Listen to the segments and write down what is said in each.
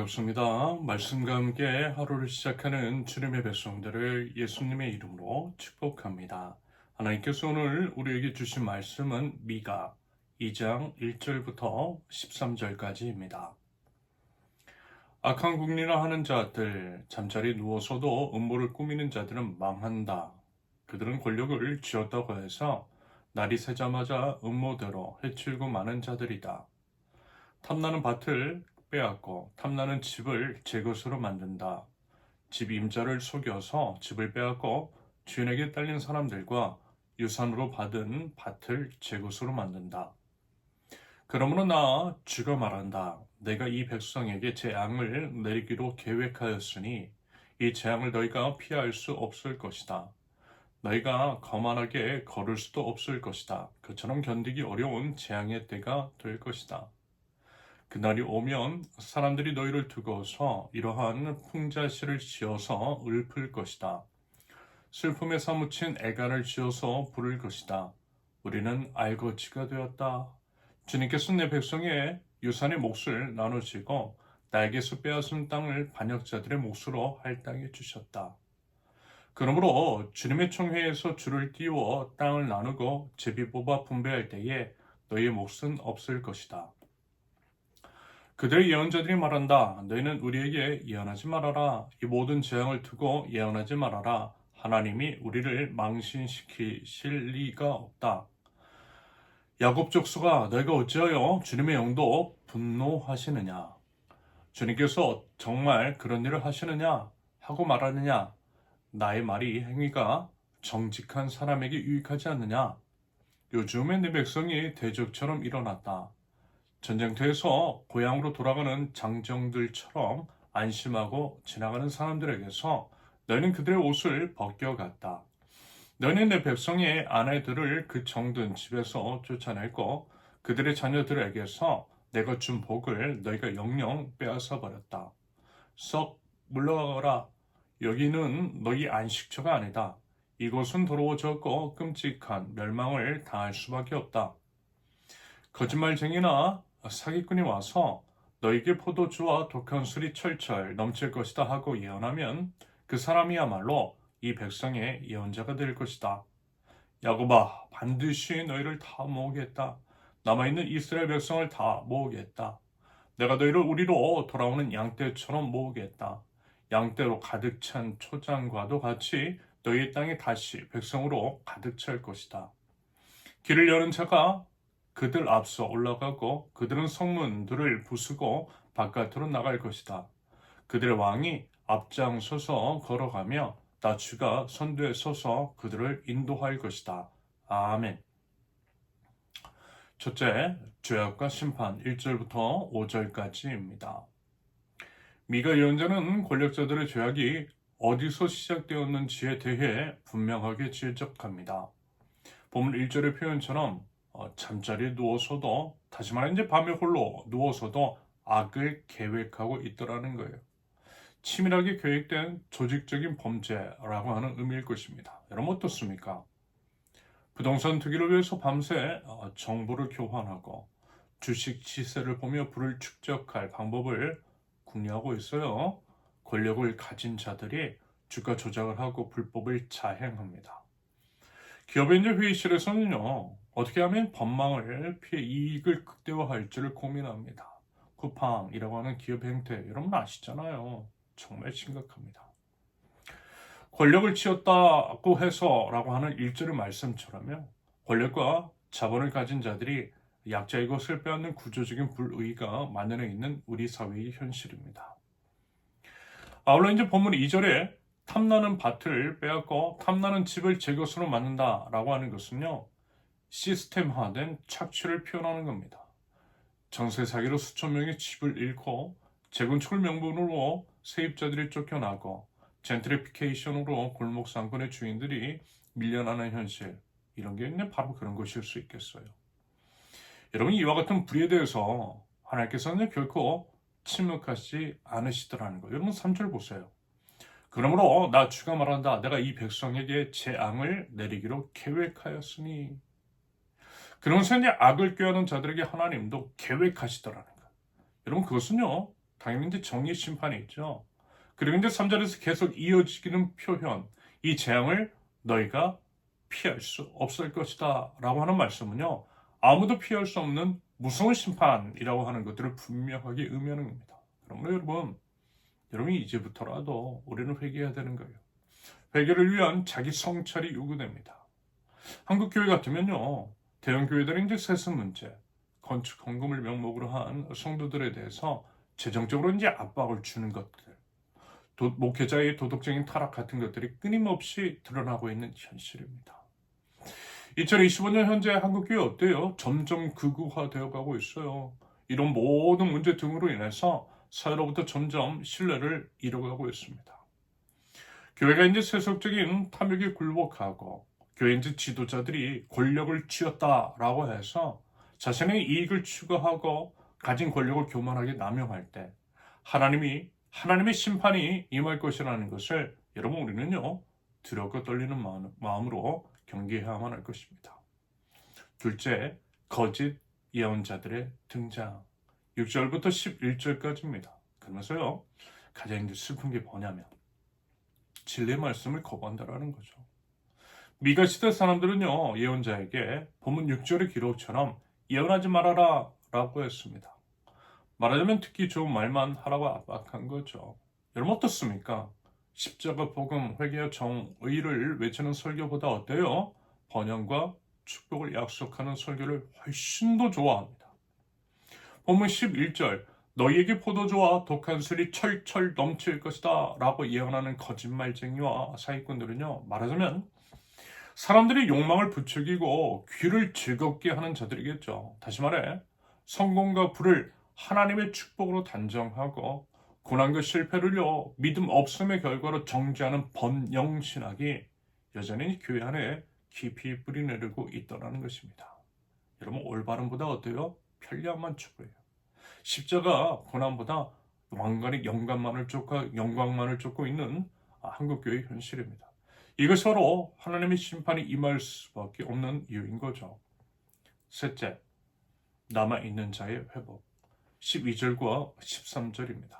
반갑습니다. 말씀과 함께 하루를 시작하는 주님의 백성들을 예수님의 이름으로 축복합니다. 하나님께서 오늘 우리에게 주신 말씀은 미가 2장 1절부터 13절까지입니다. 악한 궁리나 하는 자들, 잠자리 누워서도 음모를 꾸미는 자들은 망한다. 그들은 권력을 쥐었다고 해서 날이 새자마자 음모대로 해치우고 마는 자들이다. 탐나는 밭을 빼앗고 탐나는 집을 제 것으로 만든다. 집 임자를 속여서 집을 빼앗고 주인에게 딸린 사람들과 유산으로 받은 밭을 제 것으로 만든다. 그러므로 나 주가 말한다. 내가 이 백성에게 재앙을 내리기로 계획하였으니 이 재앙을 너희가 피할 수 없을 것이다. 너희가 거만하게 걸을 수도 없을 것이다. 그처럼 견디기 어려운 재앙의 때가 될 것이다. 그날이 오면 사람들이 너희를 두고서 이러한 풍자시를 지어서 읊을 것이다. 슬픔에 사무친 애간을 지어서 부를 것이다. 우리는 알거지가 되었다. 주님께서 내 백성의 유산의 몫을 나누시고 나에게서 빼앗은 땅을 반역자들의 몫으로 할당해 주셨다. 그러므로 주님의 총회에서 줄을 띄워 땅을 나누고 제비 뽑아 분배할 때에 너희의 몫은 없을 것이다. 그들의 예언자들이 말한다. 너희는 우리에게 예언하지 말아라. 이 모든 재앙을 두고 예언하지 말아라. 하나님이 우리를 망신시키실 리가 없다. 야곱 족속아, 너희가 어찌하여 주님의 영도 분노하시느냐? 주님께서 정말 그런 일을 하시느냐? 하고 말하느냐? 나의 말이 행위가 정직한 사람에게 유익하지 않느냐? 요즘에 내 백성이 대적처럼 일어났다. 전쟁터에서 고향으로 돌아가는 장정들처럼 안심하고 지나가는 사람들에게서 너희는 그들의 옷을 벗겨갔다. 너희는 내 백성의 아내들을 그 정든 집에서 쫓아냈고 그들의 자녀들에게서 내가 준 복을 너희가 영영 빼앗아 버렸다. 썩 물러가거라. 여기는 너희 안식처가 아니다. 이곳은 더러워졌고 끔찍한 멸망을 당할 수밖에 없다. 거짓말쟁이나 사기꾼이 와서 너에게 포도주와 독한 술이 철철 넘칠 것이다 하고 예언하면 그 사람이야말로 이 백성의 예언자가 될 것이다. 야곱아, 반드시 너희를 다 모으겠다. 남아있는 이스라엘 백성을 다 모으겠다. 내가 너희를 우리로 돌아오는 양떼처럼 모으겠다. 양떼로 가득 찬 초장과도 같이 너희 땅에 다시 백성으로 가득 찰 것이다. 길을 여는 자가 그들 앞서 올라가고 그들은 성문들을 부수고 바깥으로 나갈 것이다. 그들의 왕이 앞장서서 걸어가며 나 주가 선두에 서서 그들을 인도할 것이다. 아멘. 첫째, 죄악과 심판 1절부터 5절까지입니다. 미가 예언자는 권력자들의 죄악이 어디서 시작되었는지에 대해 분명하게 지적합니다. 본문 1절의 표현처럼 잠자리에 누워서도, 다시 말해 이제 밤에 홀로 누워서도 악을 계획하고 있더라는 거예요. 치밀하게 계획된 조직적인 범죄라고 하는 의미일 것입니다. 여러분 어떻습니까? 부동산 투기를 위해서 밤새 정보를 교환하고 주식 시세를 보며 부를 축적할 방법을 궁리하고 있어요. 권력을 가진 자들이 주가 조작을 하고 불법을 자행합니다. 기업의 이제 회의실에서는요, 어떻게 하면 법망을 피해 이익을 극대화할지를 고민합니다. 쿠팡이라고 하는 기업 행태, 여러분 아시잖아요. 정말 심각합니다. 권력을 쥐었다고 해서라고 하는 1절의 말씀처럼요, 권력과 자본을 가진 자들이 약자의 것을 빼앗는 구조적인 불의가 만연해 있는 우리 사회의 현실입니다. 아울러 이제 본문 2절에 탐나는 밭을 빼앗고 탐나는 집을 제 것으로 만든다라고 하는 것은요, 시스템화된 착취를 표현하는 겁니다. 정세 사기로 수천 명의 집을 잃고 재건축을 명분으로 세입자들이 쫓겨나고 젠트리피케이션으로 골목 상권의 주인들이 밀려나는 현실, 이런 게 바로 그런 것일 수 있겠어요. 여러분, 이와 같은 불의에 대해서 하나님께서는 결코 침묵하지 않으시더라는 거예요. 여러분 3절 보세요. 그러므로 나 주가 말한다. 내가 이 백성에게 재앙을 내리기로 계획하였으니. 그러면서 이제 악을 꾀하는 자들에게 하나님도 계획하시더라는 거예요. 여러분 그것은요, 당연히 이제 정의 심판이 있죠. 그리고 이제 3절에서 계속 이어지기는 표현, 이 재앙을 너희가 피할 수 없을 것이다 라고 하는 말씀은요, 아무도 피할 수 없는 무서운 심판이라고 하는 것들을 분명하게 의미하는 겁니다. 그러므로 여러분이 이제부터라도 우리는 회개해야 되는 거예요. 회개를 위한 자기 성찰이 요구됩니다. 한국 교회 같으면요, 대형 교회들이 이제 세습 문제, 건축 헌금을 명목으로 한 성도들에 대해서 재정적으로 이제 압박을 주는 것들, 목회자의 도덕적인 타락 같은 것들이 끊임없이 드러나고 있는 현실입니다. 2025년 현재 한국 교회 어때요? 점점 극우화되어 가고 있어요. 이런 모든 문제 등으로 인해서 사회로부터 점점 신뢰를 잃어가고 있습니다. 교회가 이제 세속적인 탐욕에 굴복하고 교회 이제 지도자들이 권력을 쥐었다라고 해서 자신의 이익을 추구하고 가진 권력을 교만하게 남용할 때 하나님의 심판이 임할 것이라는 것을 여러분 우리는요 두렵고 떨리는 마음으로 경계해야만 할 것입니다. 둘째, 거짓 예언자들의 등장. 6절부터 11절까지입니다. 그러면서요 가장 슬픈 게 뭐냐면 진리의 말씀을 거부한다라는 거죠. 미가 시대 사람들은요 예언자에게 본문 6절의 기록처럼 예언하지 말아라 라고 했습니다. 말하자면 듣기 좋은 말만 하라고 압박한 거죠. 여러분 어떻습니까? 십자가 복음 회개와 정의를 외치는 설교보다 어때요? 번영과 축복을 약속하는 설교를 훨씬 더 좋아합니다. 본문 11절 너희에게 포도주와 독한 술이 철철 넘칠 것이다 라고 예언하는 거짓말쟁이와 사기꾼들은요 말하자면 사람들이 욕망을 부추기고 귀를 즐겁게 하는 자들이겠죠. 다시 말해 성공과 부를 하나님의 축복으로 단정하고 고난과 실패를요 믿음 없음의 결과로 정죄하는 번영신학이 여전히 교회 안에 깊이 뿌리내리고 있다는 것입니다. 여러분 올바름보다 어때요? 편리함만 추구해요. 십자가 고난보다 영광만을 쫓고 있는 한국교회의 현실입니다. 이것이 바로 하나님의 심판이 임할 수밖에 없는 이유인 거죠. 셋째, 남아있는 자의 회복. 12절과 13절입니다.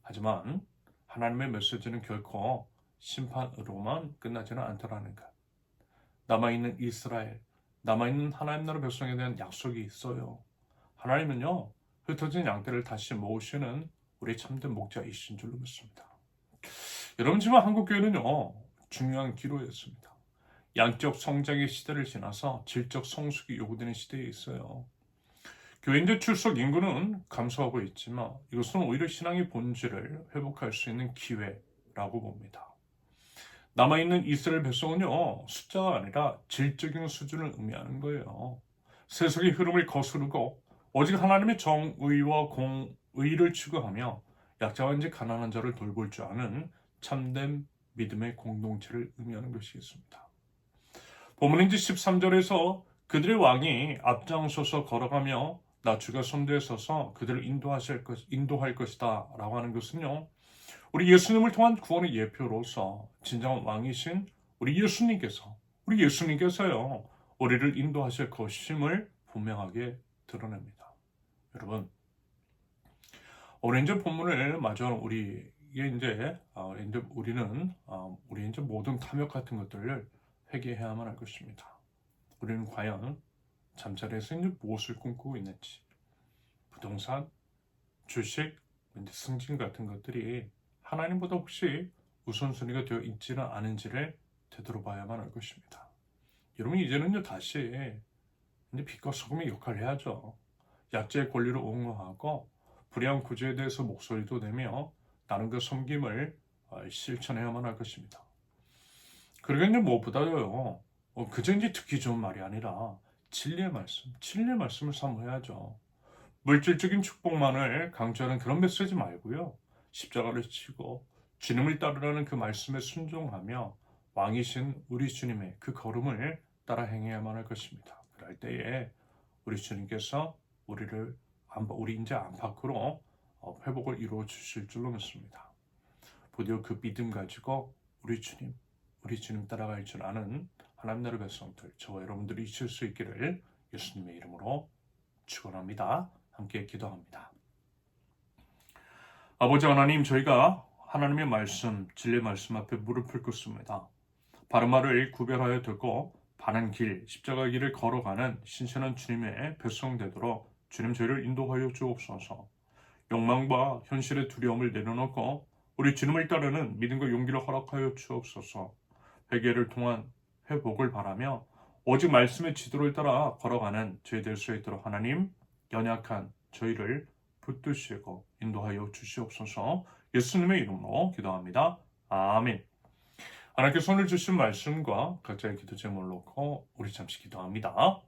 하지만 하나님의 메시지는 결코 심판으로만 끝나지는 않더라는 것. 남아있는 이스라엘, 남아있는 하나님 나라 백성에 대한 약속이 있어요. 하나님은요, 흩어진 양떼를 다시 모으시는 우리 참된 목자이신 줄로 믿습니다. 여러분 지금 한국교회는요, 중요한 기로였습니다. 양적 성장의 시대를 지나서 질적 성숙이 요구되는 시대에 있어요. 교인들 출석 인구는 감소하고 있지만 이것은 오히려 신앙의 본질을 회복할 수 있는 기회라고 봅니다. 남아있는 이스라엘 백성은요, 숫자가 아니라 질적인 수준을 의미하는 거예요. 세속의 흐름을 거스르고 오직 하나님의 정의와 공의를 추구하며 약자와 가난한 자를 돌볼 줄 아는 참된 믿음의 공동체를 의미하는 것이겠습니다. 본문 13절에서 그들의 왕이 앞장서서 걸어가며 나주가 선두에 서서 그들을 인도할 것이다 라고 하는 것은요, 우리 예수님을 통한 구원의 예표로서 진정한 왕이신 우리 예수님께서요 우리를 인도하실 것임을 분명하게 드러냅니다. 여러분 오늘 이제 본문을 마주하는 우리 모든 탐욕 같은 것들을 회개해야만 할 것입니다. 우리는 과연 잠자리에서 이제 무엇을 꿈꾸고 있는지, 부동산, 주식, 승진 같은 것들이 하나님보다 혹시 우선순위가 되어 있지는 않은지를 되돌아봐야만 할 것입니다. 여러분 이제는요 다시 빛과 소금의 역할을 해야죠. 약자의 권리를 옹호하고 불의한 구조에 대해서 목소리도 내며 나는 그 섬김을 실천해야만 할 것입니다. 그러게 무엇보다요 그저 듣기 좋은 말이 아니라 진리의 말씀을 사모해야죠. 물질적인 축복만을 강조하는 그런 메시지 말고요. 십자가를 지고 주님을 따르라는 그 말씀에 순종하며 왕이신 우리 주님의 그 걸음을 따라 행해야만 할 것입니다. 그럴 때에 우리 주님께서 우리 이제 안팎으로 회복을 이루어 주실 줄로 믿습니다. 부디 그 믿음 가지고 우리 주님 따라갈 줄 아는 하나님 나라 백성들, 저와 여러분들이 있을 수 있기를 예수님의 이름으로 축원합니다. 함께 기도합니다. 아버지 하나님, 저희가 하나님의 말씀, 진리의 말씀 앞에 무릎을 꿇습니다. 바른 말을 구별하여 듣고 바른 길, 십자가 길을 걸어가는 신선한 주님의 백성 되도록 주님 저희를 인도하여 주옵소서. 욕망과 현실의 두려움을 내려놓고 우리 주님을 따르는 믿음과 용기를 허락하여 주옵소서. 회개를 통한 회복을 바라며 오직 말씀의 지도를 따라 걸어가는 저희 될 수 있도록 하나님, 연약한 저희를 붙드시고 인도하여 주시옵소서. 예수님의 이름으로 기도합니다. 아멘. 하나님께 손을 주신 말씀과 각자의 기도 제목을 놓고 우리 잠시 기도합니다.